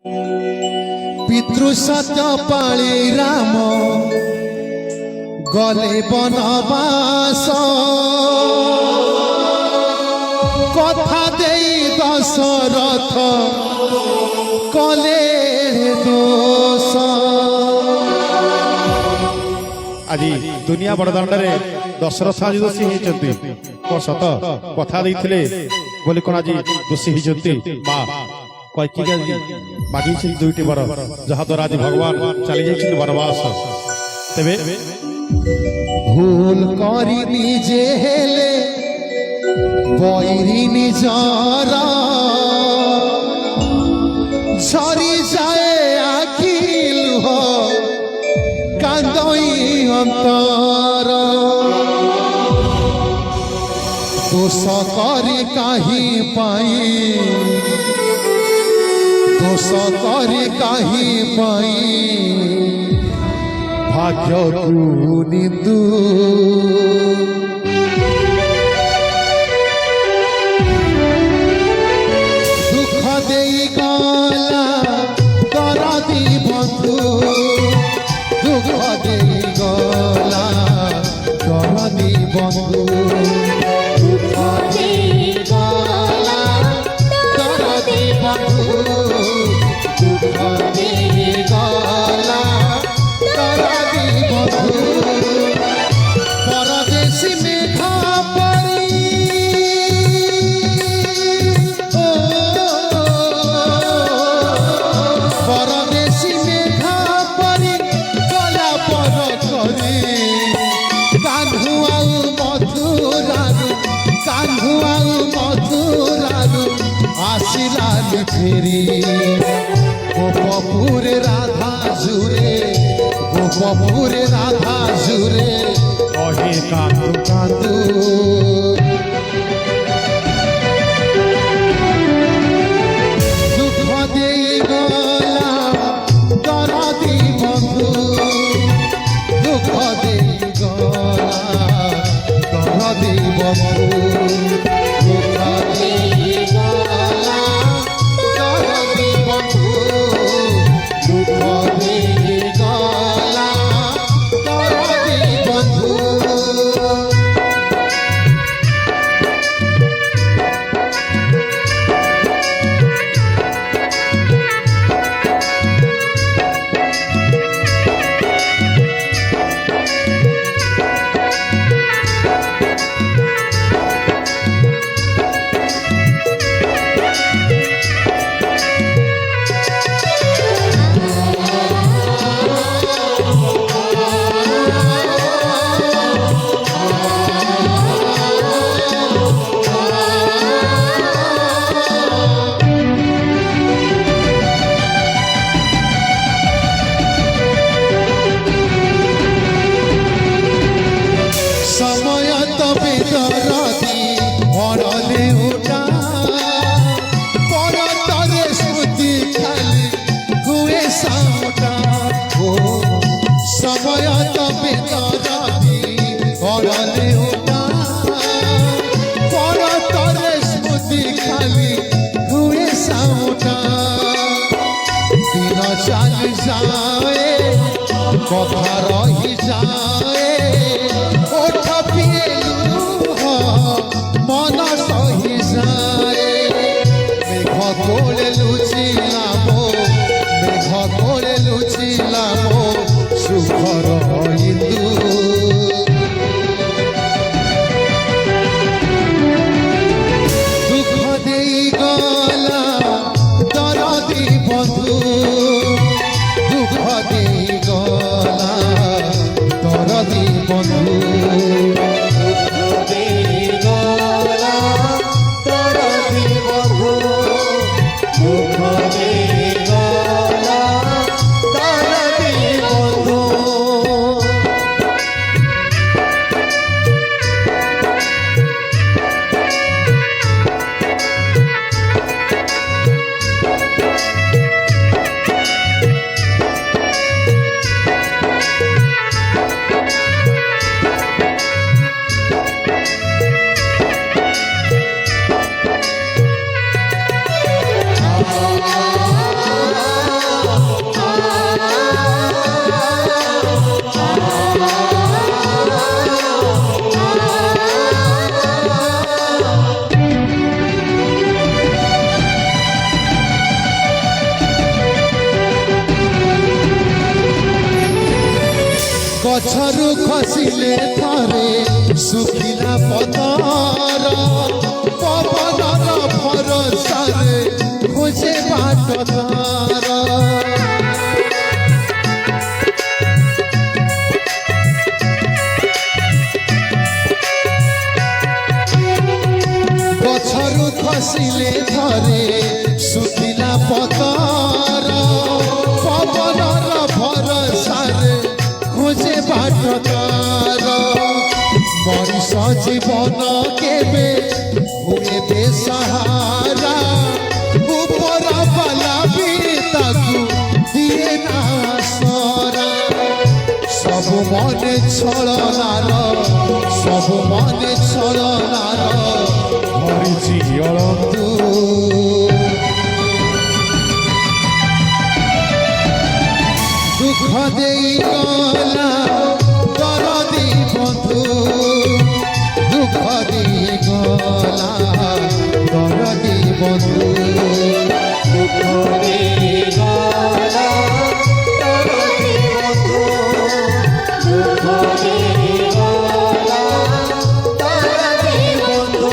पितृ सत्य पाଳି राम गले बनवास कथा देई दशरथ कले दोष। आज दुनिया बड़दाण्डे दशरथ आज दोषी होती सत कथा देते बोली कौन आज दोषी होती माँ कैकेयी मागी दुईटी वर जहाद्वारा आज भगवान चली जाइए वनवास। तेरे भूल करी जे हेले बैरी निजर झरी जाए आखिल हो कांदई अंतर दोष करी कहीं पाई दोष करी कहीं पाई भाग्य को निंदु दुख देई गला दरदी बंधु दुख देई गला दरदी बंधु दुख देई गला दरदी बंधु दुख देई गला परदेशी मेघा परी परदेशी मेघा परी गला पर करी कान्हु आउ मधुरारू कान्हु आउ मधुरारू आसिलानी फेरी गोपपुर राधा जुरे गोपपुर राधा जुरे अहे कांदू कांदू दुख देई गला दरदी बंधु दुख देई गला दरदी बंधु दुख देई गला दरदी बंधु दुख देई गला दरदी बंधु। समय तबे दरदी भरले उठा पर तरे स्मृति खाली हुए सामटा हो समय तबे दरदी भरले उठा पर तरे स्मृति खाली हुए सामटा दिन चल जाए कथा रही जाए मन सही जाए मेघ कोले लुचिलामो मेघ कोले लुचिलामो सुखर हिंदू दुख देई गला दरदी बंधु दुख देई गला दरदी बंधु ଗଛରୁ ଖସିଲେ ଥରେ ଶୁଖିଲା ପତର ପବନର ଭରସାରେ ଖୋଜେ ବାଟ ତାର ଗଛରୁ ଖସିଲେ ଥରେ ଶୁଖିଲା ପତର ପବନର ଭରସାରେ ଖୋଜେ ବାଟ ତାର ମଣିଷ ଜୀବନ କେବେ ହୁଏ ବେସାହାରା ଉପର ବାଲା ବି ତାକୁ ଦିଏ ନା ସରା ସବୁ ମନେ ଛଳନାର ସବୁ ମନେ ଛଳନାର ମରିଛି ଅଳନ୍ତୁ ଦୁଃଖ ଦେଇ ଗଲା ଦରଦି ବନ୍ଧୁ ଦୁଃଖ ଦେଇ ଗଲା ଦରଦି ବନ୍ଧୁ ଦୁଃଖ ଦେଇ ଗଲା ଦରଦି ବନ୍ଧୁ ଦୁଃଖ ଦେଇ ଗଲା ଦରଦି ବନ୍ଧୁ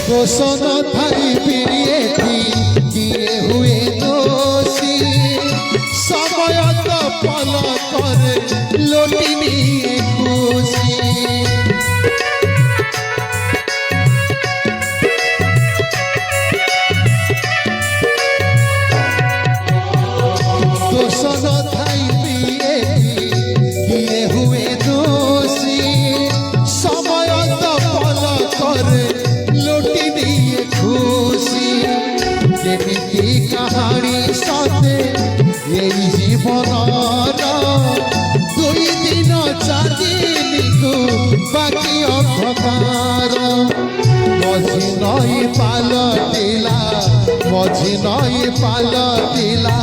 দোষ নথাই বিরিয়েছি কিয়ে হুয়ে দোষী সময় তো পল করে লোটি নিয়ে খুশি দোষ নথাই বিরিয়েছি কিয়ে হুয়ে দোষী সময় তো পল করে লোটি দিয়ে খুশি যেমিতি কাহানি সাথে এই জীবনর দুই দিন চাঁদিনীକୁ বাকি অন্ধকার মঝি নই পালটিলা মঝি নই পালটিলা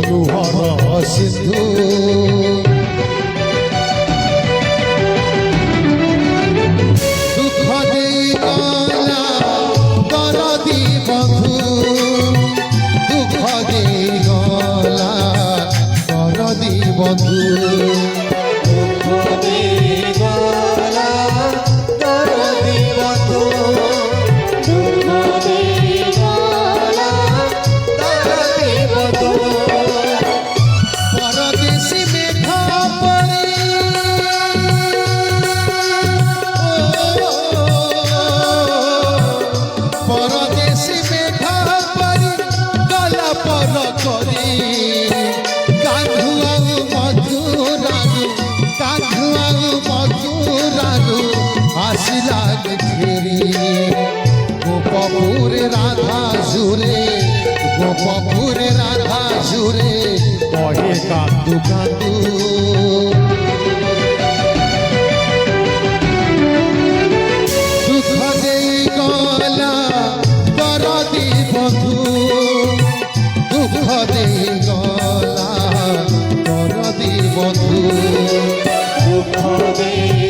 লুহর সিন্ধু দুঃখ দেই গলা দরদি বন্ধু দুঃখ দেই গলা দরদি বন্ধু দুঃখ দেই গলা দরদি বন্ধু দুঃখ দেই গলা দরদি বন্ধু পরদেশী মেঘা পড়ি পরদেশী মেঘা পড়ি গলা পর করি কাঁধু ଆଉ ମଧୁରାରୁ କାନ୍ଧୁ ଆଉ ମଧୁରାରୁ ଆସିଲା ଫେରି ଗୋପପୁରେ ରାଧା ଝୁରେ ଗୋପପୁରେ ରାଧା ଝୁରେ କହେ କାନ୍ଦୁ କାନ୍ଦୁ ଦୁଃଖ ଦେଇ ଗଲା ଦରଦି ବନ୍ଧୁ দুঃখ দেই গলা দরদি বন্ধু দুঃখ দেই